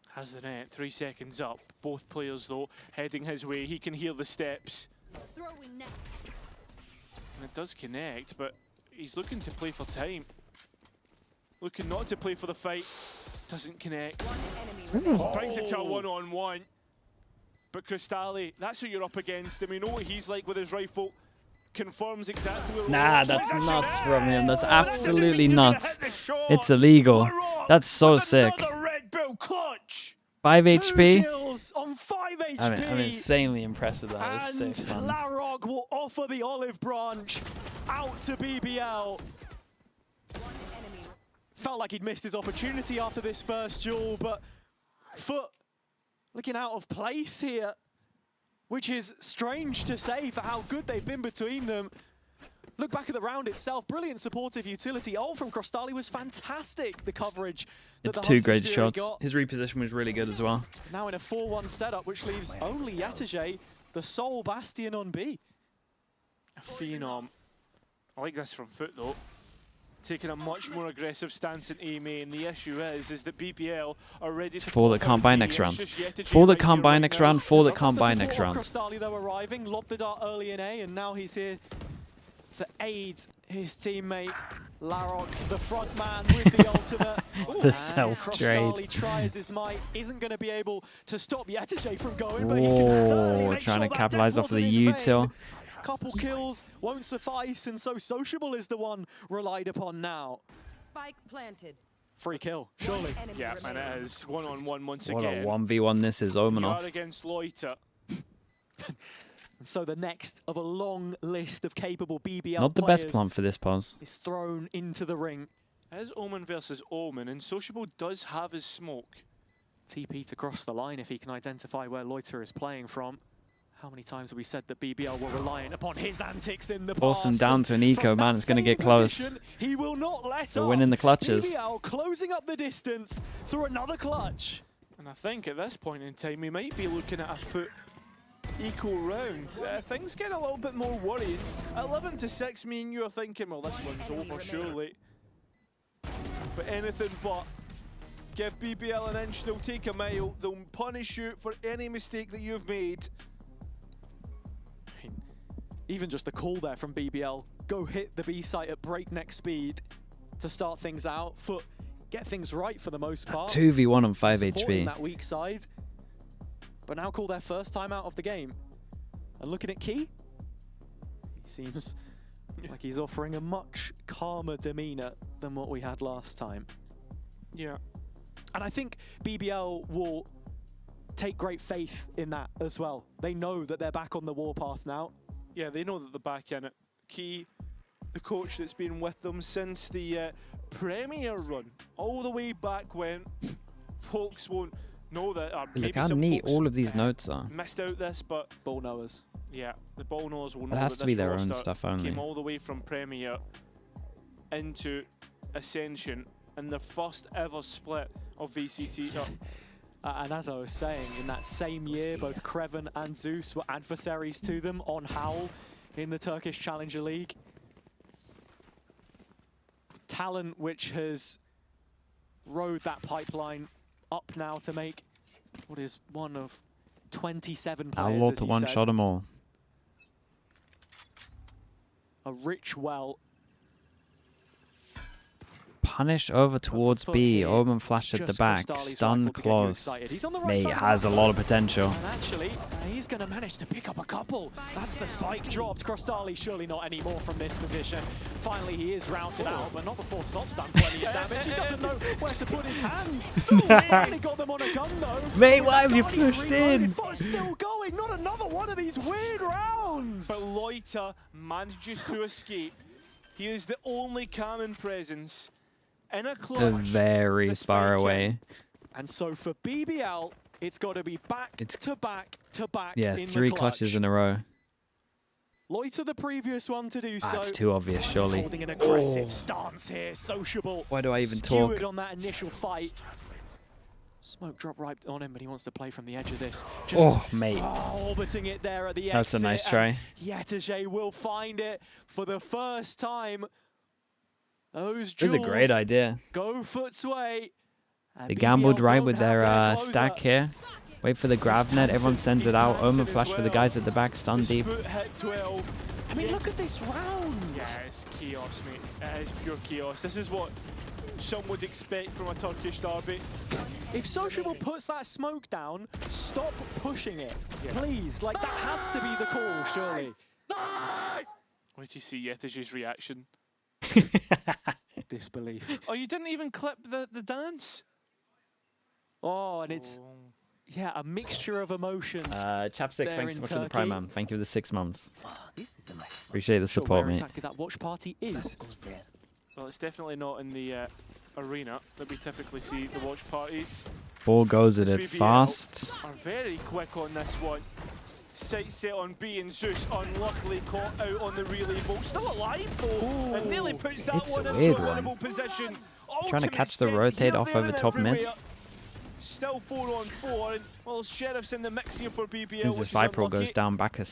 Has the net, 3 seconds up. Both players, though, heading his way. He can hear the steps. And it does connect, but he's looking to play for time. Looking not to play for the fight. Doesn't connect. Brings it to a one-on-one. But Crystalli, that's who you're up against. And we know what he's like with his rifle. Confirms exactly where
Nah, that's nuts from him. That's absolutely nuts. It's illegal. That's so sick. 5 HP.
2 kills on 5 HP.
I'm insanely impressed with that. It's
And
sick, man.
Larok will offer the olive branch out to BBL. Felt like he'd missed his opportunity after this first duel, but FUT looking out of place here, which is strange to say for how good they've been between them. Look back at the round itself. Brilliant supportive utility. All from Crostali was fantastic. The coverage.
It's 2 great shots. His reposition was really good as well.
Now in a 4-1 setup, which leaves only Yetide, the sole bastion on B.
A phenom. I like this from FUT, though. Taking a much more aggressive stance in EMEA, and the issue is that BBL are ready to...
4 that can't buy next round. 4 that can't buy next round. 4 that can't buy next round.
Crostali, though, arriving, lobbed the dart early in A, and now he's here to aid his teammate Larok, the front man with the ultimate.
The self-trade.
Crostali tries his might, isn't going to be able to stop Yetide from going, but he can certainly make
trying
sure
to
that
capitalize
death
off of the
wasn't in
util.
vain. Couple kills won't suffice, and so Sociable is the one relied upon now.
Spike planted.
Free kill, surely.
Yeah, and it is 1-on-1 once
What
again.
a 1v1 this is,
You
Omenov.
are against Loiter.
And so the next of a long list of capable BBL
Not the
players
best plan for this pause.
is thrown into the ring.
It is Omen versus Omen, and Sociable does have his smoke.
TP to cross the line if he can identify where Loiter is playing from. How many times have we said that BBL were reliant upon his antics in the past?
Force him down to an eco,
From
man.
that
It's going to
same
get close.
position, he will not let
They're
up.
winning the clutches.
BBL closing up the distance through another clutch.
And I think at this point in time, we might be looking at a FUT eco round. Things get a little bit more worrying. 11-6, me and you are thinking, well, this one's over, surely. But anything but. Give BBL an inch, they'll take a mile. They'll punish you for any mistake that you've made.
Even just the call there from BBL, go hit the B site at breakneck speed to start things out. FUT get things right for the most part.
2v1 on 5
Supporting
HP.
that weak side, but now call their first time out of the game. And looking at Key, he seems like he's offering a much calmer demeanor than what we had last time.
Yeah.
And I think BBL will take great faith in that as well. They know that they're back on the warpath now.
Yeah, they know that they're back in it. Key, the coach that's been with them since the Premier run, all the way back when. Folks won't know that.
Look how neat all of these notes are.
Missed out this, but
ball knowers.
Yeah, the ball knowers will know
It has
that
to be
this
their own
roster
stuff only.
came all the way from Premier into Ascension in their first ever split of VCT.
And as I was saying, in that same year, both Kreven and Zeus were adversaries to them on Howl in the Turkish Challenger League. Talent which has rode that pipeline up now to make what is one of 27 players,
Outlaw
as
to
you
one-shot
said.
them all.
A rich well.
Punish over towards B. Omen flash at the back. Stun close. Mate has a lot of potential.
And actually, he's going to manage to pick up a couple. That's the spike dropped. Crostali surely not anymore from this position. Finally, he is routed out, but not before Sob's done plenty of damage. He doesn't know where to put his hands. He's finally got them on a gun, though.
Mate, why have you pushed in?
FUT's still going. Not another one of these weird rounds.
But Loiter manages to escape. He is the only common presence in a clutch.
They're very far away.
And so for BBL, it's got to be back to back to back.
Yeah,
in
3
the
clutches in a row.
Loiter the previous one to do so.
That's too obvious, surely.
Holding an aggressive stance here, Sociable.
Why do I even
skewered
talk?
on that initial fight. Smoke drop right on him, but he wants to play from the edge of this. Just,
mate.
Orbiting it there at the exit.
That's a nice try.
Yetege will find it for the first time. Those
It was a great idea.
Go FUT's way.
They gambled right with their stack here. Wait for the grab net. Everyone sends it out. Omen flash for the guys at the back. Stun deep.
I mean, look at this round.
Yeah, it's chaos, mate. It is pure chaos. This is what some would expect from a Turkish derby.
If Sociable puts that smoke down, stop pushing it, please. Like, that has to be the call, surely.
Nice!
Wait till you see Yetege's reaction.
Disbelief.
Oh, you didn't even clip the dance?
Oh, and it's, yeah, a mixture of emotion.
Chapstick, thanks so much for the Prime, man. Thank you for the 6 months.
This is a nice
Appreciate the support,
where
mate.
exactly that watch party is.
Well, it's definitely not in the arena that we typically see the watch parties.
Ball goes at it
BBL
fast.
Are very quick on this one. Sight set on B, and Zeus unluckily caught out on the relay bolt. Still alive though, and nearly puts that
It's a
one into
weird
a
one.
winnable position.
Trying to
Ultimate
catch the
set
rotate
here,
off
there,
over
and
top mid.
everywhere. Still 4-on-4, and well, Sheriff's in the mix here for BBL,
As
which
this
is
Viper
unlucky.
goes down back a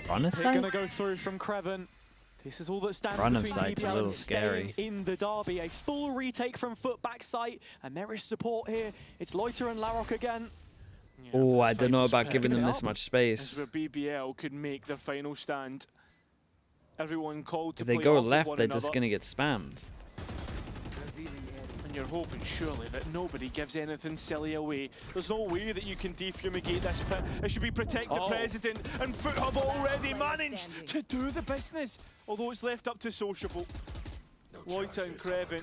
run of
They're
sight?
going to go through from Kreven. This is all that stands
Run of
between
sight's a
BBL
little
and staying
scary.
in the derby. A full retake from FUT backside, and there is support here. It's Loiter and Larok again.
Yeah,
Oh,
this
I don't know
fight was
about giving
picking
them
it
this
up.
much
This
space.
is where BBL could make their final stand. Everyone called to
If they
play
go
off of
left,
one
they're
another.
just going to get spammed.
And you're hoping, surely, that nobody gives anything silly away. There's no way that you can defumigate this pit. It should be protect the president, and FUT have already managed to do the business. Although it's left up to Sociable. Loiter and Kreven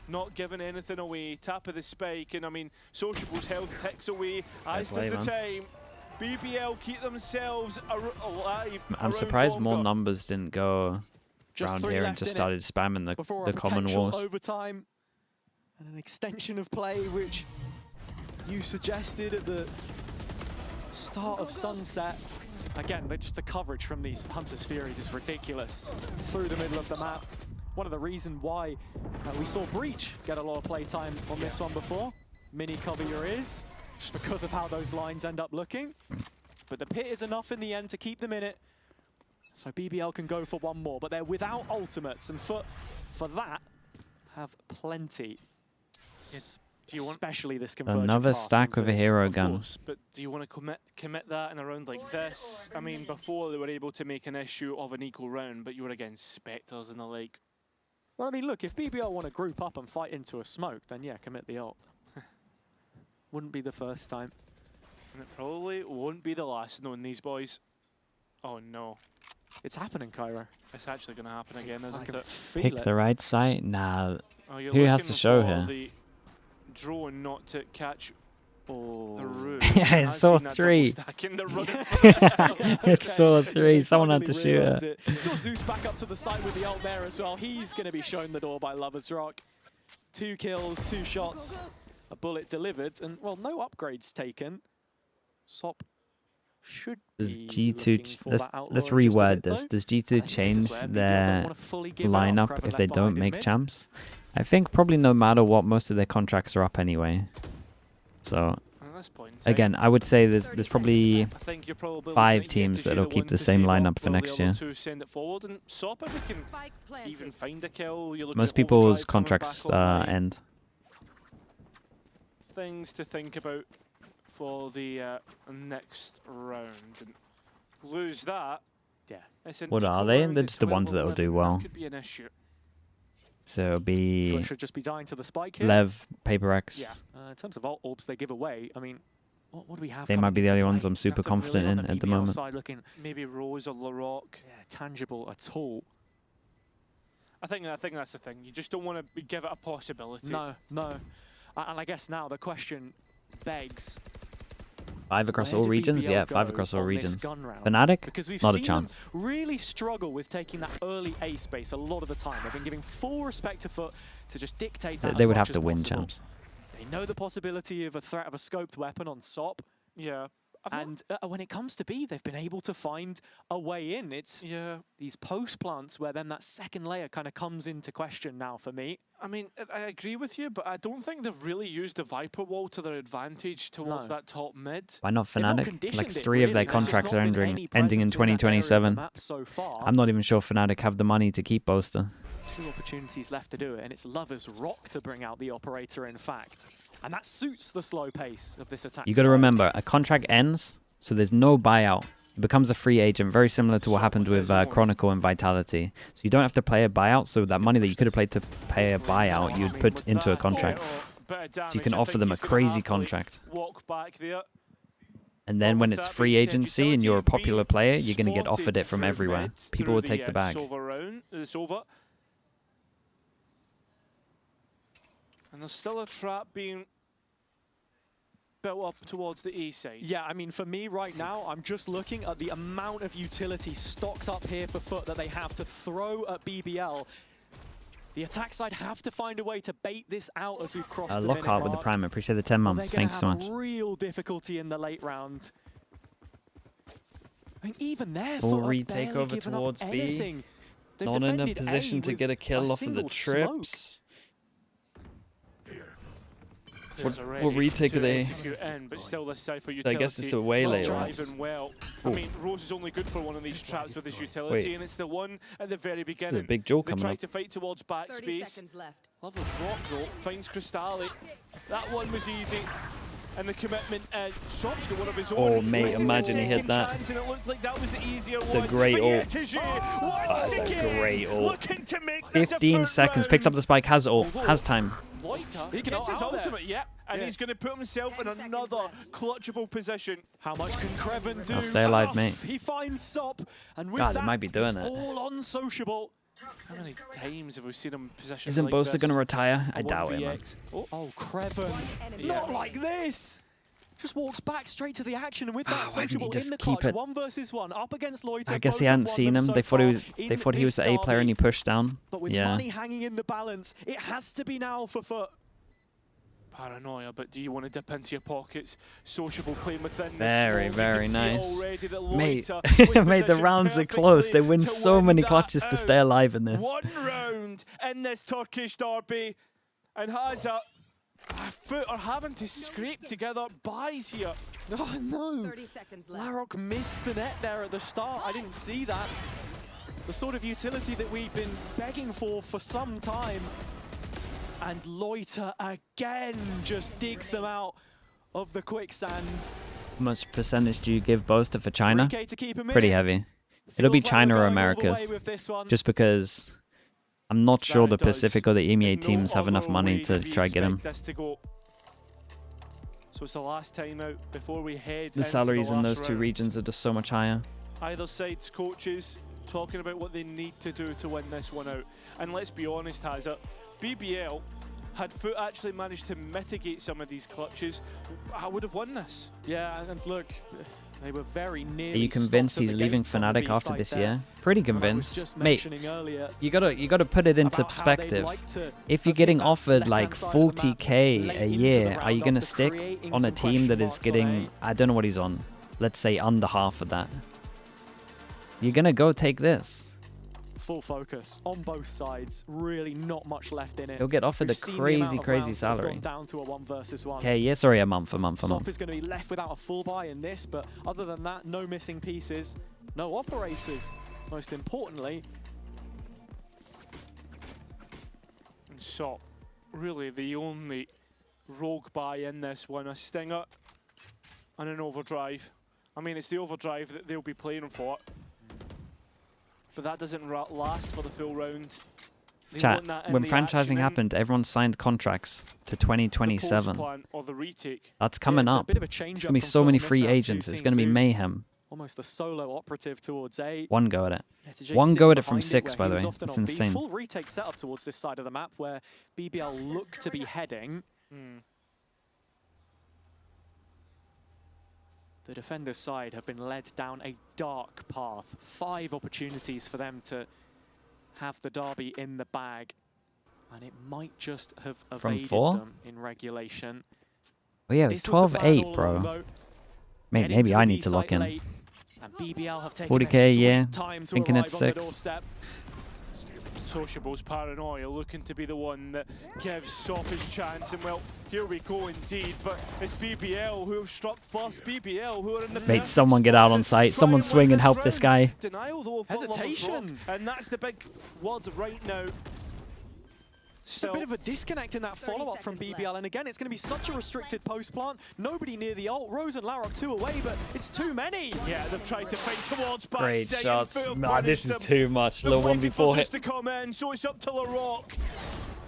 not giving anything away. Tap of the spike, and I mean, Sociable's held ticks away, as does the time. BBL keep themselves alive.
I'm surprised more
longer.
numbers didn't go
Just
around
3
here and
left
just
in it
started spamming
before
the
a
common
potential
wars.
overtime and an extension of play, which you suggested at the start of Sunset. Again, just the coverage from these Hunter's Furies is ridiculous through the middle of the map. One of the reasons why we saw Breach get a lot of play time on this one before. Mini cover your ears, just because of how those lines end up looking. But the pit is enough in the end to keep them in it. So BBL can go for one more, but they're without ultimates, and for that, have plenty.
Do you want
Especially this convergent
Another
pass
stack
into
with a
this.
hero
Of
gun.
course, but do you want to commit that in a round like this? I mean, before they were able to make an issue of an equal round, but you were against Spectres and the like.
Well, I mean, look, if BBL want to group up and fight into a smoke, then yeah, commit the ult. Wouldn't be the first time.
And it probably won't be the last knowing these boys. Oh no.
It's happening, Cairo.
It's actually going to happen again,
I
isn't
can
it?
feel
Pick
it.
the right site? Nah.
Oh, you're
Who has
looking
to show
for
here?
The drone not to catch the roof.
Yeah, it's saw 3. It's saw 3. Someone had to shoot it.
Saw Zeus back up to the side with the ult there as well. He's going to be shown the door by Lover's Rock. 2 kills, 2 shots, a bullet delivered, and well, no upgrades taken. Sop should
Does
be
G2
looking for that outlaw
let's
in just a
reword
bit,
this.
though.
Does
I think
G2
this is
change
where BBL don't
their
wanna fully give out.
lineup
Kraven
if
left
they
behind
don't
in
make
mid.
champs? I think probably no matter what, most of their contracts are up anyway. So
At this point,
again, I would say there's probably
I think you're probably
5
looking at
teams
Yetege,
that'll keep
one
the
to
same
save up,
lineup for
while
next
the
year.
other 2 send it forward, and Sop, if we can even find a kill, you're looking
Most
at
people's
Overdrive coming
contracts
back online.
end.
Things to think about for the next round. And lose that.
Yeah.
It's an
What are
equal
they?
round
They're
at
just the ones
12-11.
that'll do well.
That could be an issue.
So it'll be
Foot should just be dying to the spike here.
Lev, Paper X.
Yeah.
In terms of ult orbs they give away, I mean, what do we have?
They
coming
might be the
into
only ones
play?
I'm super
Nothing really
confident
on
in at the
BBL
moment.
Side looking
Maybe Rose or Larocque.
tangible at all.
I think that's the thing. You just don't want to give it a possibility.
No. And I guess now the question begs.
5 across
Where
all
do
regions?
BBL
Yeah,
go
5 across all
on this
regions.
gun round?
Fnatic?
Because we've
Not a
seen
chance.
them really struggle with taking that early A space a lot of the time. They've been giving full respect to FUT to just dictate that
They
as
would
much
have to
as
win
possible.
champs.
They know the possibility of a threat of a scoped weapon on Sop.
Yeah.
And when it comes to B, they've been able to find a way in. It's these post plants where then that second layer kind of comes into question now for me.
I mean, I agree with you, but I don't think they've really used the Viper wall to their advantage towards that top mid.
Why not Fnatic? Like 3 of their contracts are ending in 2027. I'm not even sure Fnatic have the money to keep Boaster.
2 opportunities left to do it, and it's Lover's Rock to bring out the operator, in fact. And that suits the slow pace of this attack.
You got to remember, a contract ends, so there's no buyout. He becomes a free agent, very similar to what happened with Chronicle and Vitality. So you don't have to play a buyout, so that money that you could have played to pay a buyout, you'd put into a contract. So you can offer them a crazy contract. And then when it's free agency and you're a popular player, you're going to get offered it from everywhere. People will take the bag.
And there's still a trap being built up towards the E side.
Yeah, I mean, for me right now, I'm just looking at the amount of utility stocked up here for FUT that they have to throw at BBL. The attack side have to find a way to bait this out as we've crossed the minute
Lockhart with the Prime. Appreciate the 10 months. Thanks so much.
They're going to have real difficulty in the late round. I mean, even there,
full retake over towards B. Not in a position to get a kill off of the trips. What retake are they? I guess it's a waylay.
Well. I mean, Rose is only good for one of these traps with his utility, and it's the one at the very beginning.
There's a big Joe coming up.
They try to fight towards backspace. Lover's Rock, though, finds Crystalli. That one was easy. And the commitment, Shop's got one of his own.
Oh, mate, imagine he hit that.
And it looked like that was the easier
it's a great ult. That's a great ult. 15 seconds, picks up the spike, has ult, has time.
Loiter, he gets his ultimate, and he's going to put himself in another clutchable position.
How much can Creven do?
I'll stay alive, mate.
He finds Sop, and with
God,
that,
they might be doing
it's
it.
all unsociable.
How many times have we seen him position?
Isn't
like
Boaster going to retire? I doubt it, man.
Oh, Creven. Not like this. Just walks back straight to the action, and with that sociable in the clutch, 1 versus 1 up against Loiter.
I guess he hadn't seen him. They thought he was the A player, and he pushed down.
But with money hanging in the balance, it has to be now for FUT.
Paranoia, but do you want to dip into your pockets? Sociable playing within
very, very nice. Mate,
mate,
the rounds are close. They win so many clutches to stay alive in this.
1 round in this Turkish derby, and has a FUT are having to scrape together buys here.
Oh no! Larok missed the net there at the start. I didn't see that. The sort of utility that we've been begging for some time. And Loiter again just digs them out of the quicksand.
How much percentage do you give Boaster for China?
To keep him
Pretty heavy. It'll be China or Americas. Just because I'm not sure the Pacific or the EMEA teams have enough money to try get him.
So it's the last time out before we head.
The salaries in those 2 regions are just so much higher.
Either side's coaches talking about what they need to do to win this one out. And let's be honest, Hazard, BBL, had FUT actually managed to mitigate some of these clutches, I would have won this.
Yeah, and look, they were very near.
Are you convinced he's leaving Fnatic after this year? Pretty convinced. Mate, you gotta put it into perspective. If you're getting offered like 40k a year, are you gonna stick on a team that is getting, I don't know what he's on, let's say under half of that? You're gonna go take this.
Full focus on both sides. Really not much left in it.
He'll get offered a crazy salary.
Down to a 1 versus 1.
Okay, yeah, sorry, a month.
Sop is going to be left without a full buy in this, but other than that, no missing pieces, no operators, most importantly.
And Sop, really the only rogue buy in this one, a Stinger and an Overdrive. I mean, it's the Overdrive that they'll be playing for. But that doesn't last for the full round.
Chat, when franchising happened, everyone signed contracts to 2027.
Or the retake.
That's coming up. There's going to be so many free agents. It's going to be mayhem.
Almost the solo operative towards A.
1 go at it. 1 go at it from 6, by the way. That's insane.
Full retake setup towards this side of the map where BBL look to be heading. The defender's side have been led down a dark path. 5 opportunities for them to have the derby in the bag. And it might just have evaded them in regulation.
Oh yeah, it was 12-8, bro. Maybe I need to lock in.
And BBL have taken
40k a year,
time to
thinking
arrive
it's
on the
6.
doorstep.
Sociable's paranoia looking to be the one that gives Sop his chance, and well, here we go indeed, but it's BBL who have struck first, BBL who are in the
Mate, someone get out on site, someone swing and help this guy.
Denial though,
hesitation,
and that's the big word right now.
Just a bit of a disconnect in that follow-up from BBL, and again, it's going to be such a restricted post-plant. Nobody near the ult. Rose and Larok 2 away, but it's too many.
Yeah, they've tried to fight towards back.
Great shots. Nah, this is too much. Little 1v4 hit.
To come in, so it's up to Larok.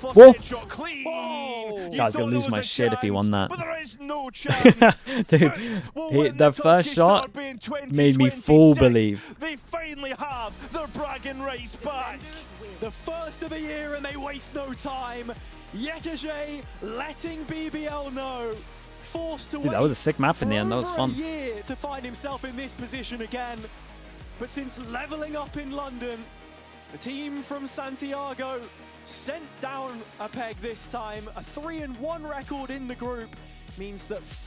Whoa!
Shot clean.
Guy's gonna lose my shit if he won that.
But there is no chance.
Dude, the first shot made me full believe.
They finally have their bragging rights back.
The first of the year, and they waste no time. Yetajay letting BBL know. Forced to wait.
That was a sick map in the end. That was fun.
A year to find himself in this position again. But since leveling up in London, the team from Santiago sent down a peg this time. A 3-1 record in the group means that